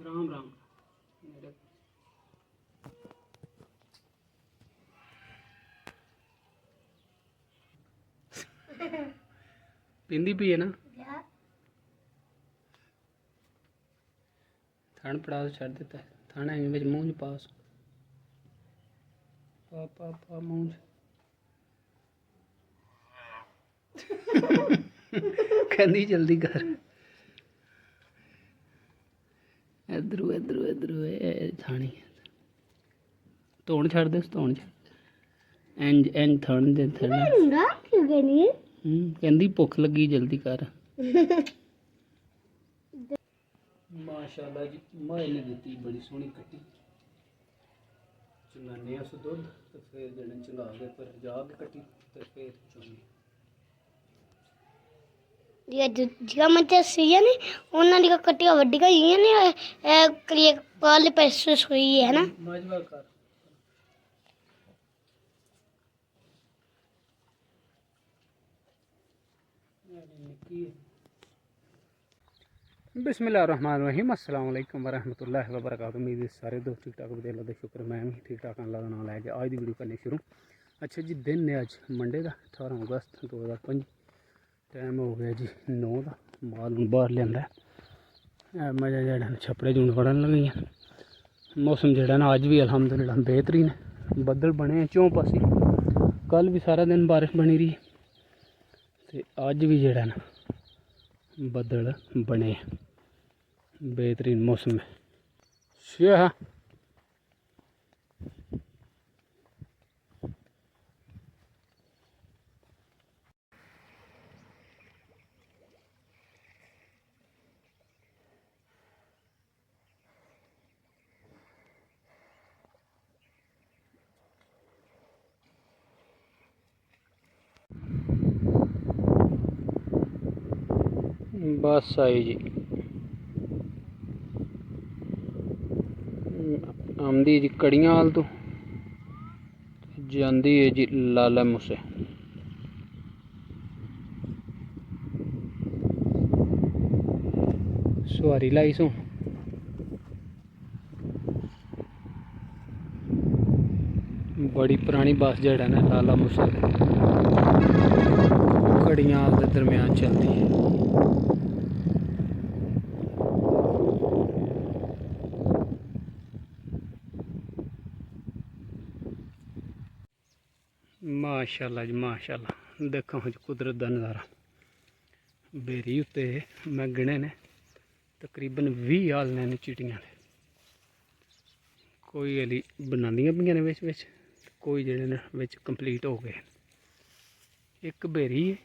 राम राम मेरे पिंदी पी है ना थान पड़ा छड़ देता है थाना है मूंज पास पा पा पा मूंज कहनी जल्दी कर इधरू इधरू इधरू थानी धोन छड़ दे धोन छड़ इंज इंज थन दे थन कहंदी भुख लगी जल्दी कर माशाल्लाह जी माए ने दी बड़ी सोहनी कट्टी चंगाने अस दुध तो फिर जने चंगा के पर जाके कट्टी तो फिर चुनी जिगा मैं दसी है ने उन्हां दी कट्टियां वड्डियां होईयां ने ए करिए कल पैसे सोई है ना मजवा कर निकी बिस्मिल्लाहिर्रहमानिर्रहीम अस्सलाम वालेकुम वरहमतुल्लाहि वबरकातुहू। उम्मीद है सारे दोस्त ठीक ठाक बदे अल्लाह दा शुक्र मैं भी ठीक ठाक अल्लाह दा नाम लैके आज दी वीडियो करनी शुरू। अच्छा जी दिन है अज मंडे का 18 अगस्त 2005 टाइम हो गया जी 9 का माल बाहर लिया मजा जड़ा छपड़े जून फड़न लगी। मौसम जड़ा ना अज भी अलहमदुलिल्लाह बेहतरीन है बदल बने चौं पासे कल भी सारा दिन बारिश बनी रही तो अज भी जड़ा ना बदल बने बेहतरीन मौसम है शेहा बस आई जी आमदी जी कड़ियां हाल तो जाती है जी लाला मूसे सवारी लाई सो बड़ी पुरानी बस जड़ा ना लाला मूसे कड़ियां हाल के दरम्यान चलती है। माशाल्लाह जी माशाल्लाह देखो जी कुदरत का नज़ारा बेरी उत्ते मैं गिने ने तकरीबन 20 हाल ने चीटियां ने कोई हली बनानियां पियां ने बिच कोई जेडे ने बिच कंप्लीट हो गए एक बेरी है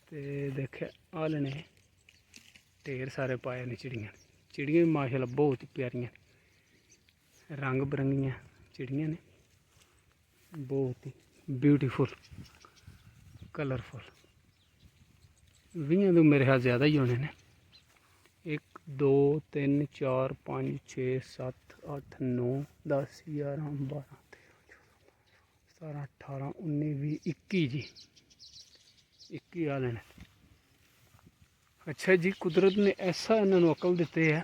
ते देखिया हाल ने ढेर सारे पाए ने चिड़ियां भी माशाल्लाह बहुत ही प्यारियां रंग बरंगियां चिड़ियां ने बहुत ही ब्यूटीफुल कलरफुल 20 तो मेरे ख्याल ज़्यादा ही होने ने 1 2 3 4 5 6 7 8 9 10 11 12 13 17 18 19 20 21 जी 21 हाल ने। अच्छा जी कुदरत ने ऐसा इन्होंने अकल दिते है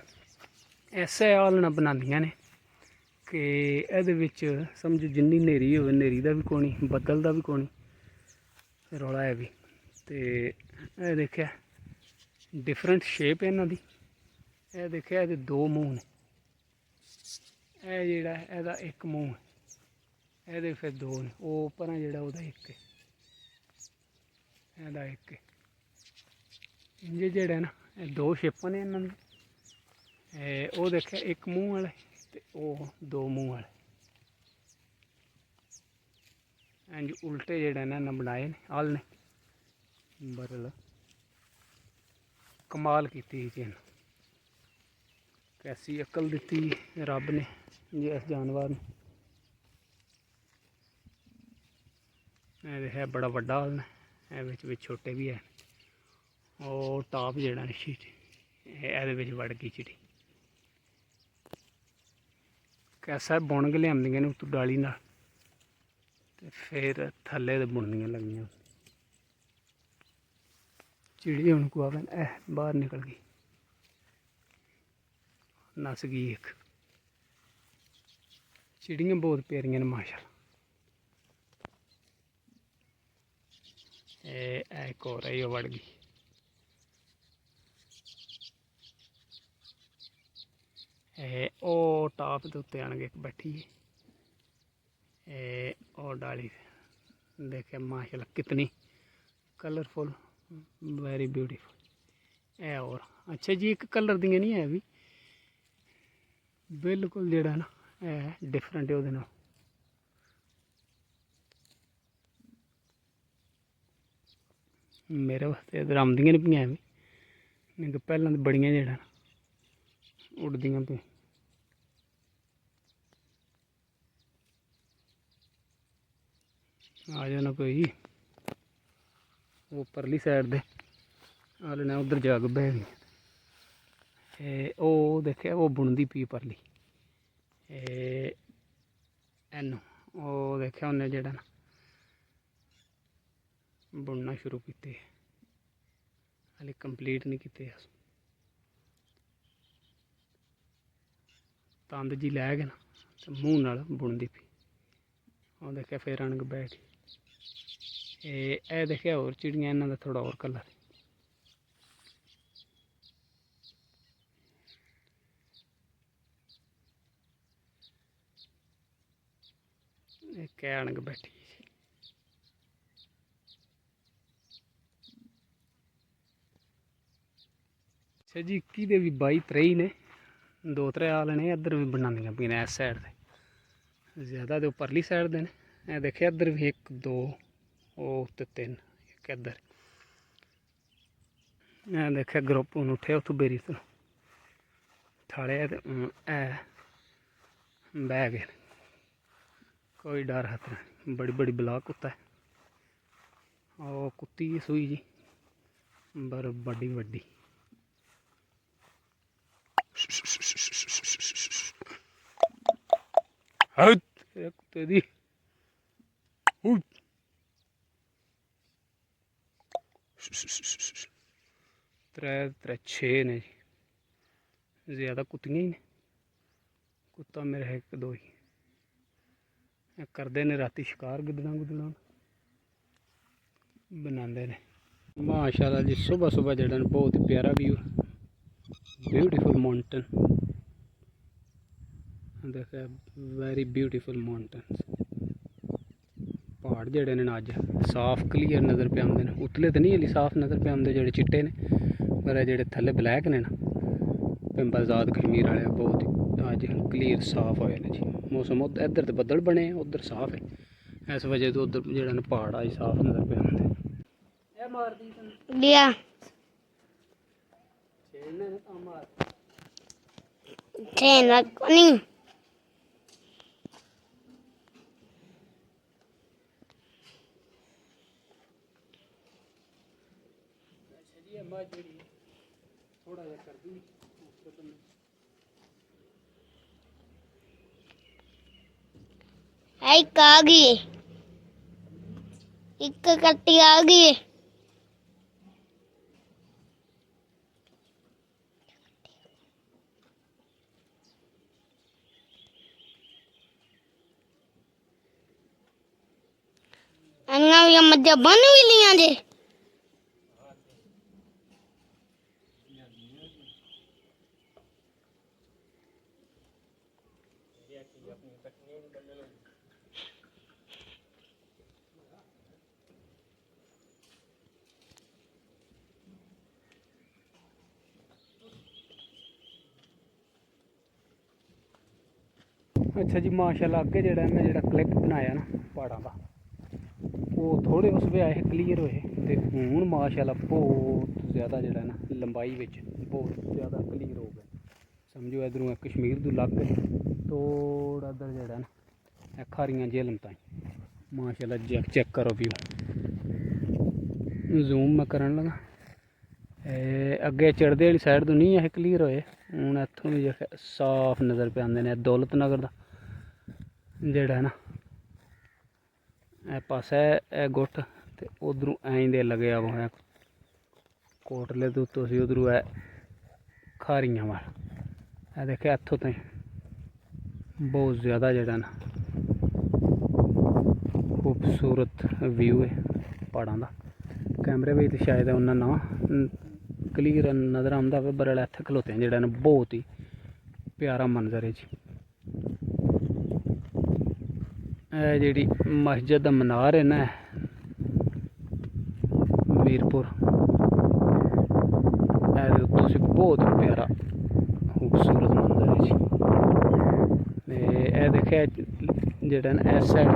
ऐसा हाल बनादियां ने कि ये समझो जिन्नी नेरी हो नेरी का भी कोनी बदल का भी कोनी रौला है भी तो यह देखिया डिफरेंट शेप है इन्हों की यह देखिया ये 2 मूँह ने यह जोड़ा यदा एक मूँह है ये फिर 2 ने वो पर जोड़ा वह एक है यदा एक इंजे जड़ा ना 2 शेपां ने इन्हों वो देखिया एक मूँह वाले तो 2 मूँह वाले इंज उल्टे जड़े ने बनाए ने हल ने बरल कमाल की चीन कैसी अकल दी रब ने जिस जानवर ने है बड़ा वड्डा हल ने बिच छोटे भी है और टाप जड़ा ये वड़ गई चिड़ी कैसा बुन के लिया उतों डाली ना फिर थले तो बुननियां लगियां चिड़ी हूँ को बाहर निकल गई नस गई एक। चिड़ियाँ बहुत प्यारियां ने माशाल्लाह। एक और है, वड़ गई। ओ टाप के उत्ते आन के एक बैठी है। और डाली देखे माशाल्लाह कितनी कलरफुल, वेरी ब्यूटीफुल। है और अच्छा जी, एक कलर दी नहीं है भी, बिल्कुल जेड़ा ना है डिफरेंट है ਉਹਦੇ ਨਾਲ। मेरे वास्ते इधर आमदियां नहीं पियां भी, नहीं पहलां तो बड़ियां जेड़ा उड़दियां पे। आ जाना कोई वो परली साइड दे आले ने उधर जाके बह गई। ओ देखे वो बुनदी पी परली एनू, ओ देखे उन्हें जेड़ा ना बुनना शुरू किते, हाले कंप्लीट नहीं किते। तंद जी लै गए ना तो मूँह नाल बुनदी पी। और देखे फिर आन के बैठ ए देखे और चिड़ियाँ, इन्हों का थोड़ा और कलर एक आन के बैठी। अच्छा जी, 21 दे भी 22 23 ने, 2-3 आल ने इधर भी बनानियां पी ने इस साइड से, ज़्यादा तो परली साइड दे ने। देखे इधर भी 1 2 ते 3 एक इधर। देखे ग्रुप हूँ उठे उतों बेरी तो थाले बह गए, कोई डर खतरा नहीं। बड़ी बड़ी ब्लाक कुत्ता है, और कुत्ती सूई जी बर बड़ी बड़ी। कुत्ते दी त्रै 6 ने जी, ज़्यादा कुत्तियां ही ने, कुत्ता मेरा है 1 2 ही। करते ने राती शिकार गिद्दड़ां गुद्दड़ां बनाते ने माशाल्लाह जी। सुबह सुबह जेड़ा बहुत ही प्यारा व्यू, ब्यूटीफुल माउंटेन देखे, वेरी ब्यूटीफुल माउंटेन। पहाड़ जेड़े ने अज साफ क्लीयर नज़र पे आते हैं, उतले तो नहीं हली साफ नज़र पे आते जेड़े चिट्टे ने, पर जेड़े थल्ले ब्लैक ने ना पिंपल आज़ाद कश्मीर वाले बहुत अज क्लीयर साफ होए ने जी। मौसम इधर तो बदल बने, उधर साफ है, इस वजह तो उधर जेड़ा ना पहाड़ अज साफ नज़र पे आते। लिया छेना नहीं थोड़ा जा कर दी एक आ गई, एक कट्टी आ गई। अन्ना भी मज्जा बन भी लिया जे। अच्छा जी माशाल्लाह, अगे जेड़ा मैं जेड़ा क्लिप बनाया ना पहाड़ों का, वो थोड़े उस वे आए क्लीयर होए, तो हूँ माशाल्लाह बहुत ज़्यादा जेड़ा ना लंबाई विच बहुत ज़्यादा क्लीयर हो गए। समझो इधरों कश्मीर तो लग गए, थोड़ा इधर जेड़ा ना खारियां झेलम ताई माशाल्लाह। चेक करो व्यू, जूम मैं करन लगा। अगे चढ़दे वाली साइड तो नहीं है क्लीयर होए, हूँ इत्थों भी साफ नज़र पे आते हैं। दौलत नगर का जेड़ा ना पासा है गुट, तो उधरों ऐं दे लगे वो है कोटले तो तुम उधरों है खारियां वाल। ਇਹ ਦੇਖਿਆ ਇੱਥੋਂ ਤਾਈਂ ਬਹੁਤ ਜ਼ਿਆਦਾ ਜਿਹੜਾ ਨਾ ਖੂਬਸੂਰਤ ਵਿਊ ਹੈ ਪਹਾੜਾਂ ਦਾ। कैमरे में तो शायद उन्हें ना क्लीयर नज़र आता है, पर इत्थे खलोते हैं जेड़ा ना बहुत ही प्यारा मंजर है जी। जी मस्जिद दा मीनार है ना मीरपुर, उत्तों से बहुत प्यारा खूबसूरत मंजर है जी। देखिए जेड़ा ना इस साइड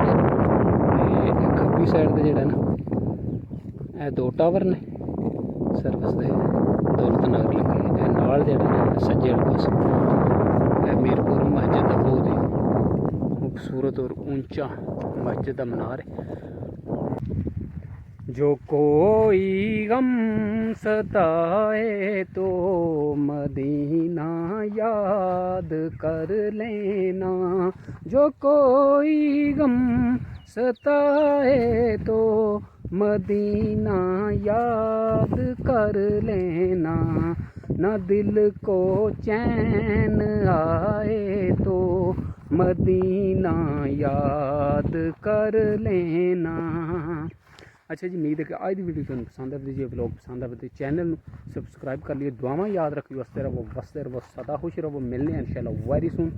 खब्बी साइड से जेड़ा ना ਇਹ 2 टावर ने सर्विस के दौलत नगर लगे नाल जेड़ा सज्जे वाले पास मीरपुर मस्जिद का बहुत ही खूबसूरत और ऊंचा मस्जिद का मीनार है। जो कोई गम सताए तो मदीना याद कर लेना, जो कोई गम सताए तो मदीना याद कर लेना, न दिल को चैन आए तो मदीना याद कर लेना। अच्छा जी, उम्मीद है कि आज की वीडियो तुम पसंद है, जो ब्लॉग पसंद है तो चैनल सबसक्राइब कर लिए, दुआवां याद रखियो, वसते रहो सदा खुश रहो। मिलने हैं इंशाल्लाह very soon.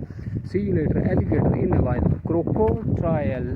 See you later alligator in while crocodile.